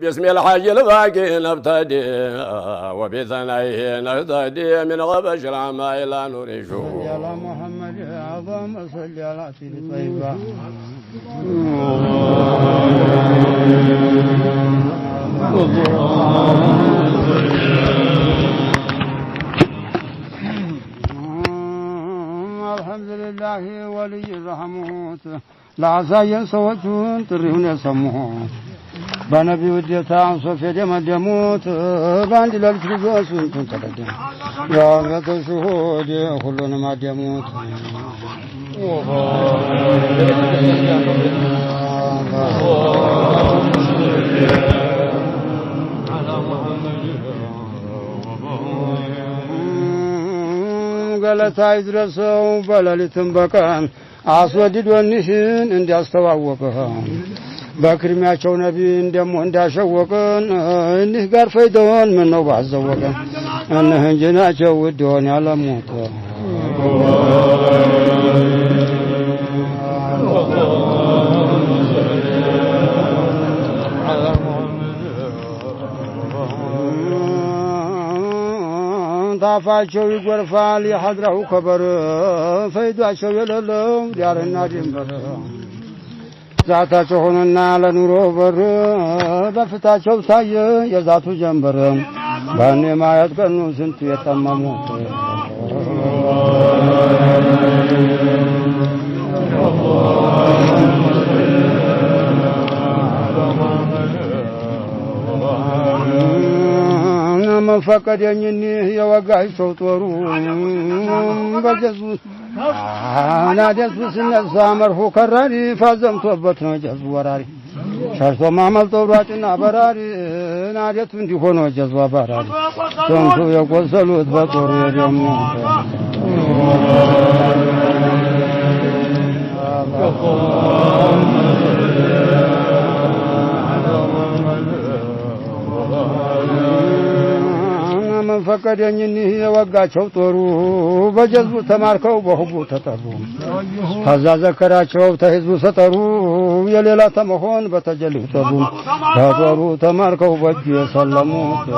بسم الحي الباقي نبتدي وبثنائه نهتدي من غبش العمى إلى نور الشهور. صل على محمد أعظم صل على سيد طيبة. الحمد لله ولي الرحموت لعسى سوتون تريون يسمون بنبي وديتا صوفيا دمدموت باند للفرجوس كنت تقدم يا مت شهود كلنا ما دموت قالت عيدرسوا بلالتم بكان አስወድድ ወንሽን እንዲያስተዋወቀን በክርሚያቸው ነቢን ደሞ እንዳሸወቀን እኒህ ጋር ፈይደውን ምን ነው ባዘወቀን እነህ እንጅናቸው ውድ ሆን ያለሞት ታፋቸው ይጎርፋል የሐድራው ከበር ፈይዳቸው የሌለው ዳርና ድንበር ዛታቸው ሆነና ለኑሮ በር በፍታቸው ታየ የዛቱ ጀንበር ባኔ ማየት ቀኑ ስንት የጠመሙት ፈቀደኝኒ የወጋይ ሰው ጦሩ በጀዙ ናደሱ ስነሳ መርሁ ከራሪ ፈዘምቶበት ነው ጀዙ ወራሪ ሸርቶ ማመልጦ ሯጭና በራሪ ናደቱ እንዲሆነ ጀዙ በራሪ ሰንቱ የቆሰሉት በጦሩ የደሙ ፈቀደኝኒ የወጋቸው ጦሩ በጀዙ ተማርከው በህቡ ተጠሩ ከዛ ዘከራቸው ተህዝቡ ሰጠሩ የሌላ ተመሆን በተጀልው ተሩ ከጦሩ ተማርከው በእጁ የሰለሙት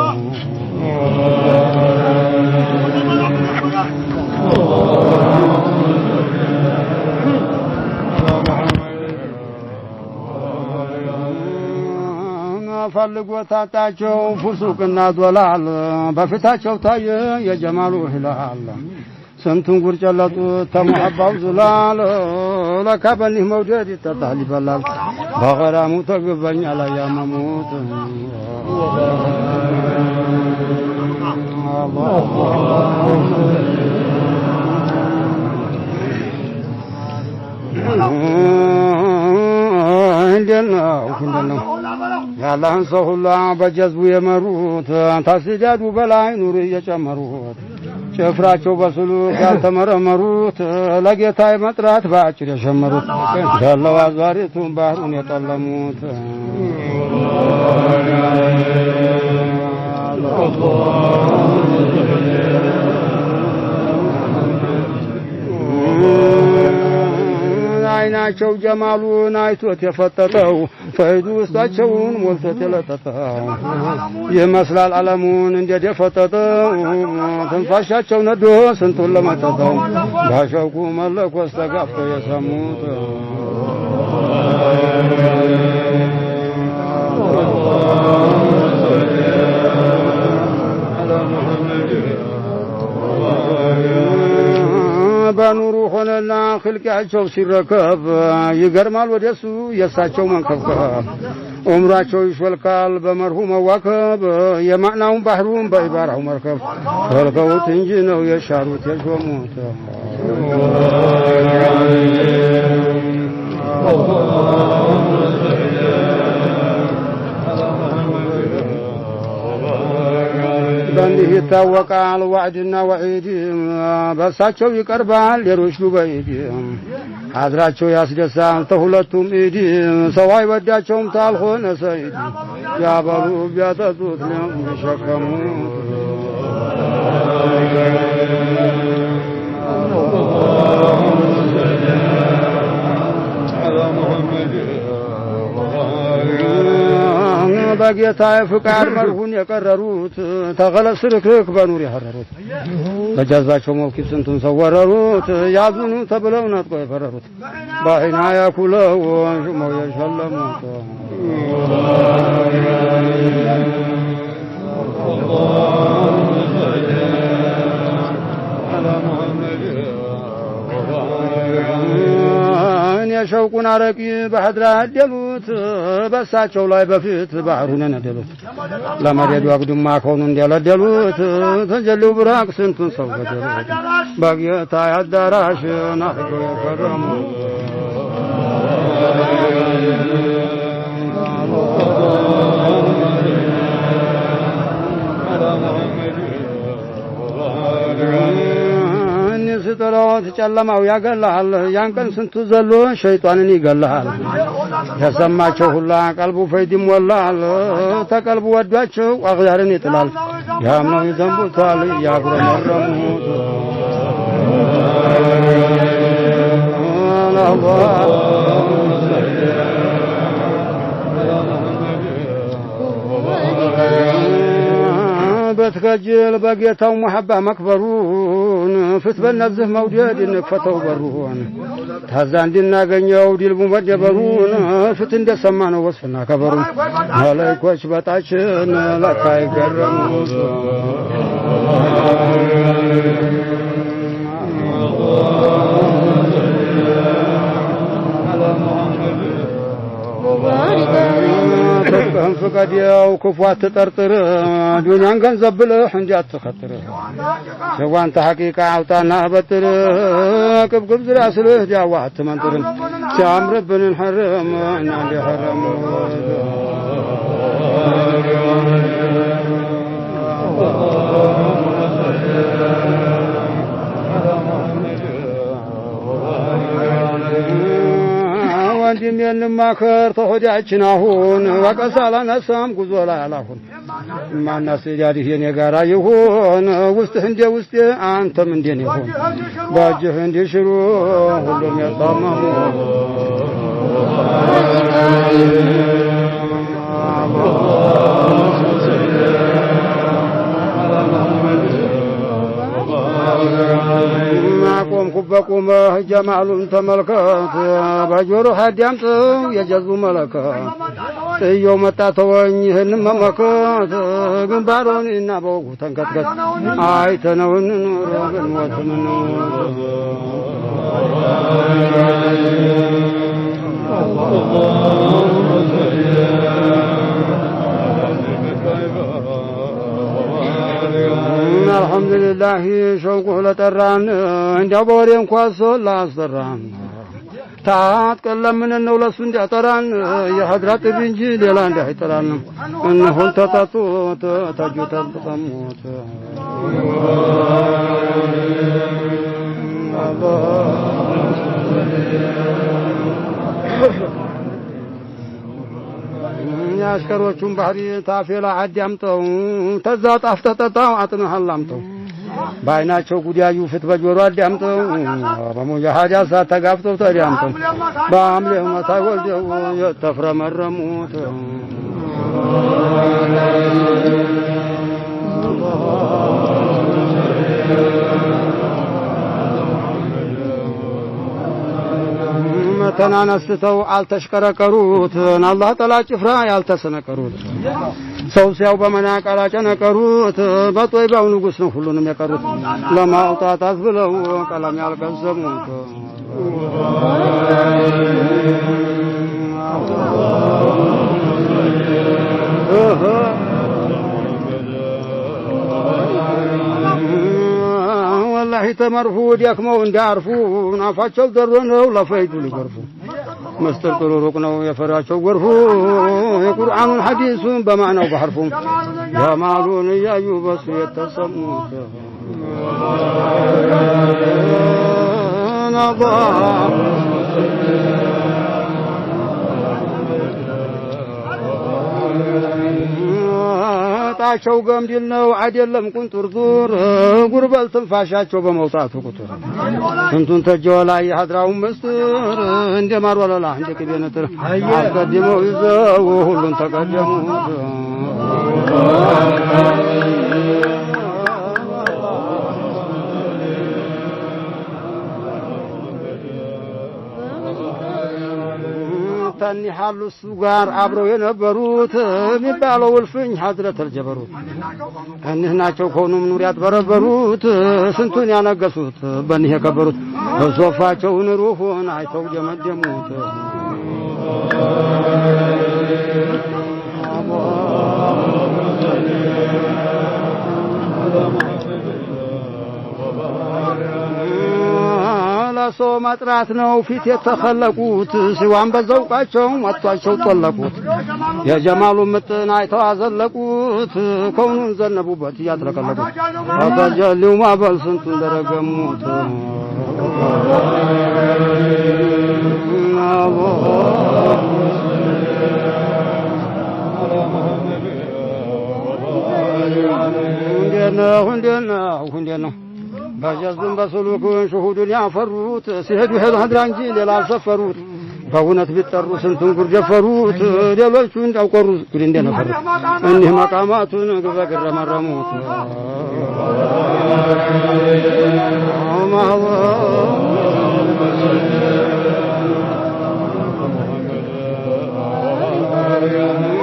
ፈልጎታጣቸው ፉሱቅና ዶላል በፊታቸው ታየ የጀማሉ ሂላል ስንቱን ጉርጨለጡ ተመሐባው ዝላል ለካበኒህ መውደድ ይጠጣል ይበላል በገራሙ ተግበኛ ላይ ያመሙት እንደነው ያላህን ሰው ሁላ በጀዝቡ የመሩት ታስጃዱ በላይ ኑር እየጨመሩት ጭፍራቸው በስሉት ያልተመረመሩት ለጌታ መጥራት ባጭር የሸመሩት ያለው አዟሪቱን ባህሩን የጠለሙት አይናቸው ጀማሉን አይቶት የፈጠጠው ፈይዱ ውስጣቸውን ሞልቶት የለጠጠው ይመስላል ዓለሙን እንደደፈጠጠው ትንፋሻቸው ነዶ ስንቱን ለመጠጠው ባሸቁ መለኮስ ተጋፍተው የሰሙት በኑሩ ሆነና خلقያቸው ሲረከብ ይገርማል ወደሱ የሳቸው መንከብከብ ዑምራቸው ይሾልካል በመርሁ መዋከብ የማዕናውን ባህሩን በኢባራው መርከብ ፈልከውት እንጂ ነው የሻሩት የሾሙት በእንዲህ ይታወቃል ዋዕድና ወዒድ በሳቸው ይቀርባል የሩሽዱ በኢድ ሐድራቸው ያስደሳል ተሁለቱም ኢድ ሰው አይወዳቸውም ታልሆነ ሰይድ ያበሉ ቢያጠጡት ነው ይሸከሙት በጌታዬ ፍቃድ መርሁን የቀረሩት ተገለስ ርክርክ በኑር ያሐረሩት በጃዛቸው ሞኪብ ስንቱን ሰወረሩት ያዙኑ ተብለው ነጥቆ የፈረሩት በአይና ያኩለው ሹመው የሸለሙት የሸውቁን አረቂ በሐድራ አደሉት በሳቸው ላይ በፊት ባህሩን ነደሉት ለመደዱ አግዱማ ከሆኑ እንዲያለደሉት ተጀልው ብራቅ ስንቱን ሰው ገደሉት በጌታ አዳራሽ ናፍቆ የከረሙት ስትሮት ጨለማው ያገላል ያን ቀን ስንቱ ዘሎ ሸይጣንን ይገላል ተሰማቸው ሁላ ቀልቡ ፈይድ ይሞላል ተቀልቡ ወዷቸው አግያርን ይጥላል ያምነው ይዘንቡታል ያጉረመረሙት بتخجل بقيتهم محبة مكبرون فتبن نفسه موجود إنك فتوا برون تهزان دينا قنيو دي الممجبرون فتن دي سمانا وصفنا كبرون عليك وشبت عشن لك يقرمون تفهم فقد ياو كفوات تطرطر دنيان ገንዘብ ብለህ እንጂ አትخطر ሰዋን ተሐቂቃ አውጣና በጥር ቅብቅብ ዝራስልህ ጃዋ አትመንጥር ሲያምርብን እንሐረም እና እንዲሐረም ወንድም የንማከር ተሆዳችን አሁን ወቀሳላ ነሳም ጉዞ ላይ አላሁን ማናስ ያዲህ የኔ ጋራ ይሁን ውስጥህ እንደ ውስጤ አንተም እንደኔ ይሁን ባጅህ እንዲሽሩ ሁሉም ያጣማሙ ኩበቁመ ጀማሉን ተመልከት ባጆሮ ሀዲያምጥ የጀዙ መለከ ጥየው መጣ ተወኝ ይህን መመከት ግንባሮን እና በወጉ ተንከትከት አይተነው እንኑር ብንወት الحمد لله شوقه لطران እንደው በወሬ እንኳን ሰው ላስጠራን ታጥቀለም ምን ነው ለሱ እንዲያጠራን የሐድራት እንጂ ሌላ እንዳይጠራን እንሁን ተጣጡ ተጁት ተጠሙት ያሽከሮቹን ባህሪ ታፌላ አዳምጠው ተዛ ጣፍተጣው አጥነሃላምጠው ባይናቸው ጉዳዩ ፍት በጆሮ አዳምጠው በሙጃሃዳ ተጋፍተው ተዳምጠው በአምሌ መታወልደው የተፍረመረሙት ተናነስተው አልተሽከረከሩት አላህ ጠላ ጭፍራ ያልተሰነቀሩት ሰው ሲያው በመናቀላ ጨነቀሩት በጦይባው ንጉስ ነው ሁሉንም ያቀሩት ለማውጣት ብለው ቀለም ያልቀሰሙት والله تمرفود يكمو እንዳርፉ ናፋቸው ደረነው ለፈይዱ ሊገርፉ مستر طرق ነው የፈራቸው ጎርፉ የቁርአኑን ሐዲሱን በማናው በሐርፉ ጀማሉን ያዩ በሱ የተሰሙት ቁጥራቸው ገምድል ነው አይደለም ቁንጥርጥር ጉርበል ትንፋሻቸው በመውጣቱ ቁጥር ስንቱን ተጀወላይ ሀድራውን መስጥር እንደማር ወለላ እንደ ቅቤ ነጥር አስቀድመው ይዘው ሁሉን ተቀደሙት تاني حال السجار عبرو ينبروت مبالو والفن حضرة الجبروت أن هنا شوكونو من وريات بربروت سنتون يانا قصوت بنيه كبروت وصوفا شون روحون عيتو جمد جموت ሰው ማጥራት ነው ፊት የተخلقوት ሲዋን በዘውቃቸው ወጣቸው ጠለቁት የጀማሉ ምጥና አይተው አዘለቁት ከውኑን ዘነቡበት ያጥለቀለቁት አታጀልው ማበል ስንቱን ደረገሙት እንደና بجزم بسلوكون شهود يعفروت سيهدو هذا هدرانجي للا سفروت بغونت بيطرو سنتون قر جفروت دلوچون داو قرو قرين دنا فروت انه مقاماتون غبغر مرموت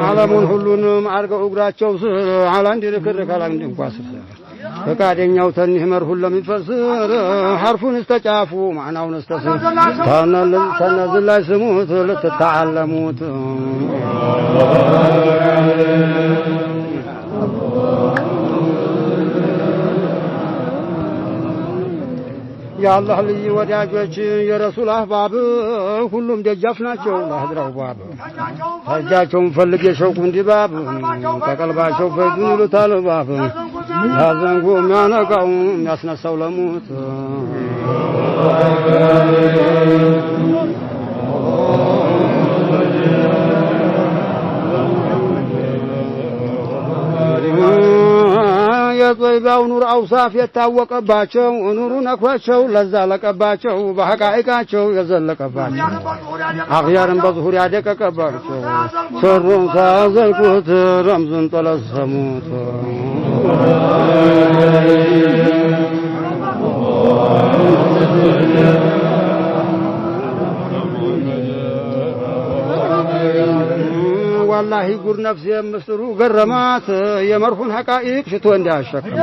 علمون ሁሉንም አርገው እግራቸው على عند ذكر ካላ እንኳስ ፈቃደኛው ተንህ መርሁን ለሚፈስር حرفون استጫፉ معناውን استسر ተነዝል ላይ ስሙት ለተተዓለሙት يا الله لي وداجوچ يا رسول احباب ሁሉም ደጃፍ ናቸው ለህድራው ባብ ታጃቸውን ፈልግ የሸውቁን ዲባብ ተቀልባቸው ፈዱን ይሉታል ባብ ያዘንጉ የሚያነቃው የሚያስነሳው ለሞት የጠይባው ኑር አውሳፍ የታወቀባቸው ኑሩ ነክሯቸው ለዛ ለቀባቸው በሐቃይቃቸው የዘለቀባቸው አኽያርን በዙሁር ያደቀቀባቸው ሰሩን ሳዘልቁት ረምዝን ጠለሰሙት والله يقول نفسي مسترو قرمات يمرفون حقائق شتو عندها الشكل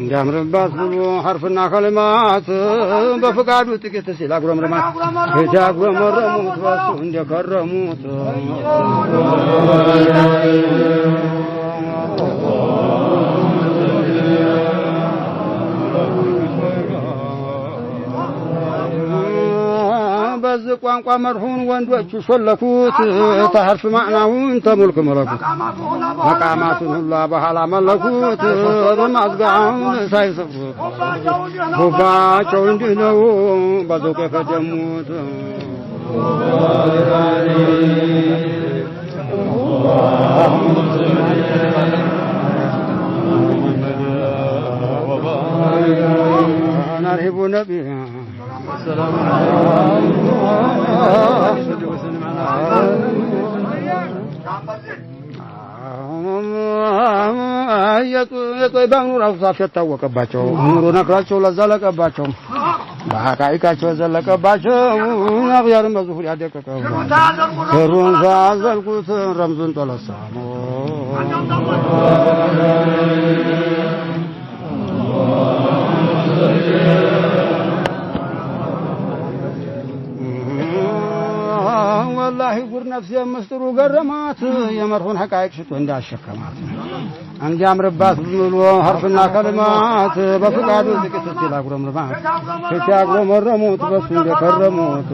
عندها مربات بلو حرفنا كلمات بفقادو تكت سيلا قرم رمات هجا قرم رموت بسو عندها كرموت በዚህ ቋንቋ መርሁን ወንዶቹ ሾለኩት ተሐርፍ ማዕናውን ተሙልክ መለኩት መቃማቱን ሁሉ በኋላ መለኩት በማዝጋውን ሳይሰፉት ሁባቸው እንዲህ ነው በዘውቅ የቀደሙት نرحب نبي السلام የጠይባው ኑር አውሳፍ የታወቀባቸው ኑሩ ነክሯቸው ለዘለቀባቸው በሐቃይቃቸው ዘለቀባቸው አኽያርን በዙሁር ያደቀቀው ሰሩን ሳዘልቁት ረምዙን ጠለሰሙ والله يقول نفسي مسترو قرمات يمرفون حقائق شتو عندها الشكمات عندي امربات بلو حرفنا كلمات بفقادو ذكت تلا قرم رمات فتيا قرم الرموت بس عندي كرموت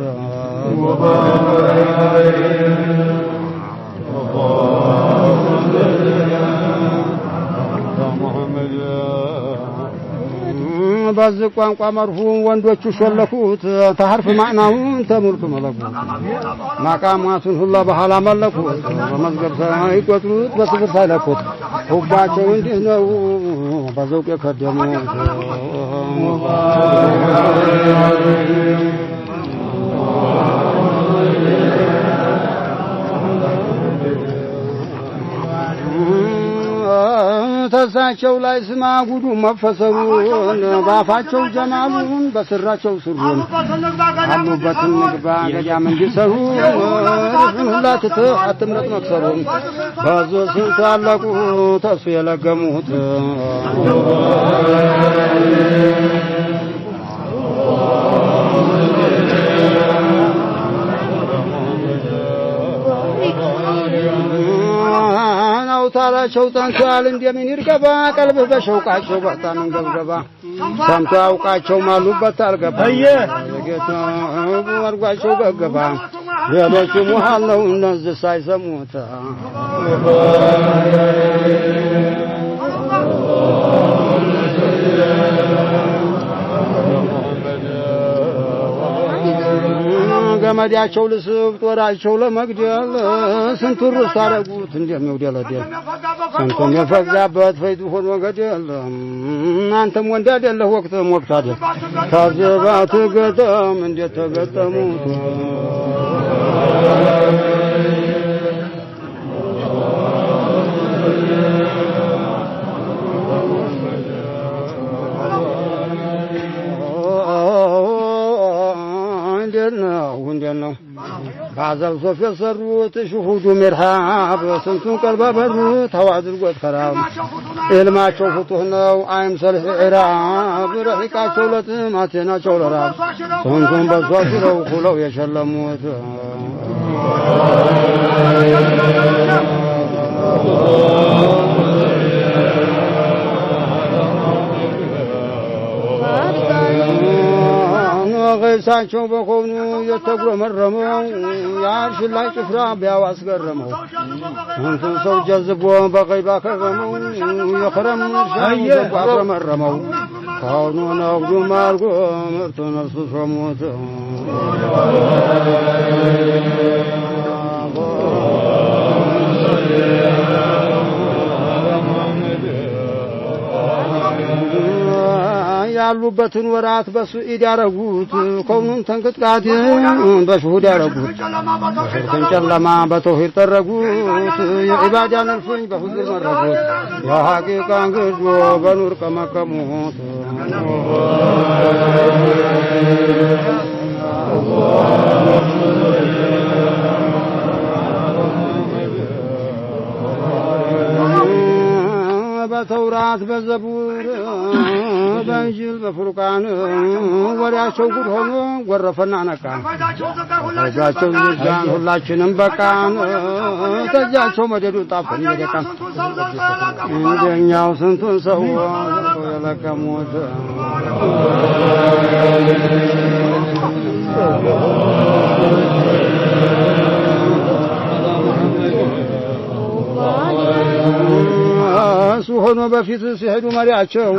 በዚህ ቋንቋ መርሁን ወንዶቹ ሾለኩት ተሐርፍ ማዕናውን ተሙልክ መለኩት ማቃማቱን ሁሉ በኋላ መለኩት በመዝገብ ሳይቆጥሩት በስፍር ሳይለኩት ሁባቸው እንዲህ ነው በዘውቅ የከደሙት ተሳቸው ላይ ስማ ጉዱ መፈሰሩን ባፋቸው ጀማሉን በስራቸው ስሩን አሉበትን ግባ ገጃም እንዲሰሩ ሁላት አትምረጥ መክሰሩን ባዞ ስንት አለቁ ተሱ የለገሙት ታላቸው ጠንቷል እንደምን ይርገባ ቀልብህ በሸውቃቸው በጣም እንገብገባ ሰምቶ ያውቃቸው ማሉበት አልገባ የጌታው አርጓቸው በገባ ሌሎቹ መሃል ነው እነዚህ ሳይሰሙት ገመዳቸው ልስብ ጦራቸው ለመግደል ስንቱን ርስ አረጉት እንደሚውደለደል ስንቱም የፈዛበት ፈይዱ ሆኖ ገደል አንተም ወንድ አይደለህ ወቅትም ወቅት አይደል ታዘባት ገጠም እንዴት ተገጠሙት وندنا بعض الصوف يصروت شهود مرحاب سنتون قلب بروت هواد القوت خراب إلما شوفتهنا وعيم صلح عراب رحيكا شولت ماتنا شول راب سنتون بصوفر وخلو يشلموت غيسانشو بخونو يتقرو مرمو يعرش الله شفرا بياواس قرمو انتو سو جذبو بغيبا كرمو يخرم مرشان زبو مرمو كونو نغدو مارغو مرتو نفسو سموتو ያሉበትን ወራት በሱኢድ ያረጉት ኮኑን ተንቅጥቃት በሽሁድ ያረጉት ተንጨለማ በተውሂድ ተረጉት የኢባዳን አልፈኝ በሁሉ መረጉት የሐቂቃን ግዶ በኑር ቀመቀሙት በተውራት በዘቡር በእንጂል በፍርቃን ወሪያቸው ጉድ ሆኖ ወረፈና ነቃ ተጃቸው ልጃን ሁላችንም በቃን ተጃቸው መደዱ ጣፈን ይደቃን እንደኛው ስንቱን ሰው የለቀሙት ሆኖ በፊት ሲሄዱ መሪያቸው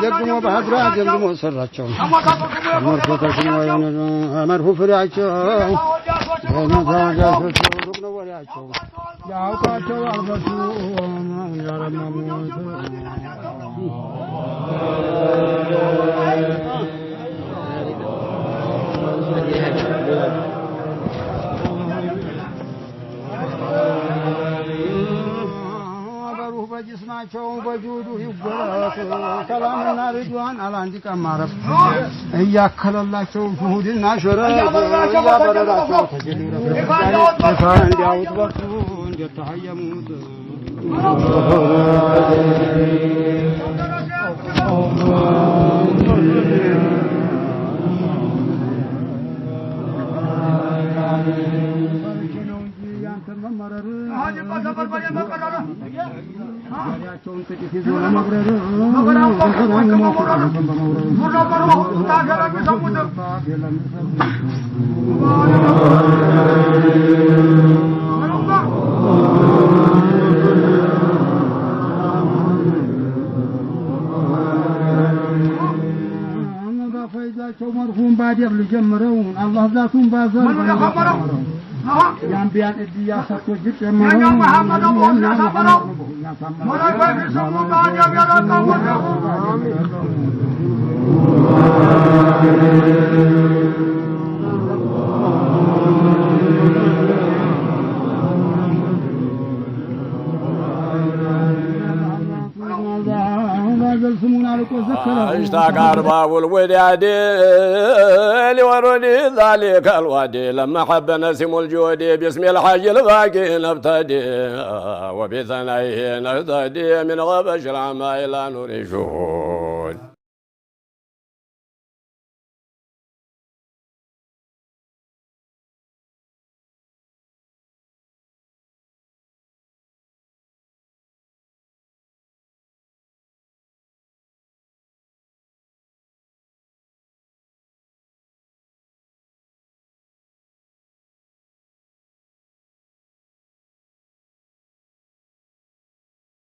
ደግሞ በሐድራ ደግሞ ሰራቸው መርፎ ተሽሞ መርፎ ፍሬያቸው በመዛጃቸው ሩቅ ነው ወሬያቸው ያውቃቸው አልበሱ ያረመሙት በጅስማቸው በጁዱ ይወራት ሰላምና ርድዋን አላንዲ ቀማረፍ እያከለላቸው ሁዱና ሸረፍ ያበረራቸው ተጀሊራ እንዲያውት ወቅቱ እንደተሐየሙት ያቸውን ጥቂት ይዞ ለመብረር ፈይዛቸው መርሁም ባዲር ልጀምረው አላህ ዛቱን ባዘር ያንቢያን እድያ ሰጥቶ ጅት የማረው اشتاق أرباب الوداد لورد ذلك الوادي لما حب نسم الجود باسم الحج الباقي نبتدي وبثنائه نهتدي من غبش العمى إلى نور شهود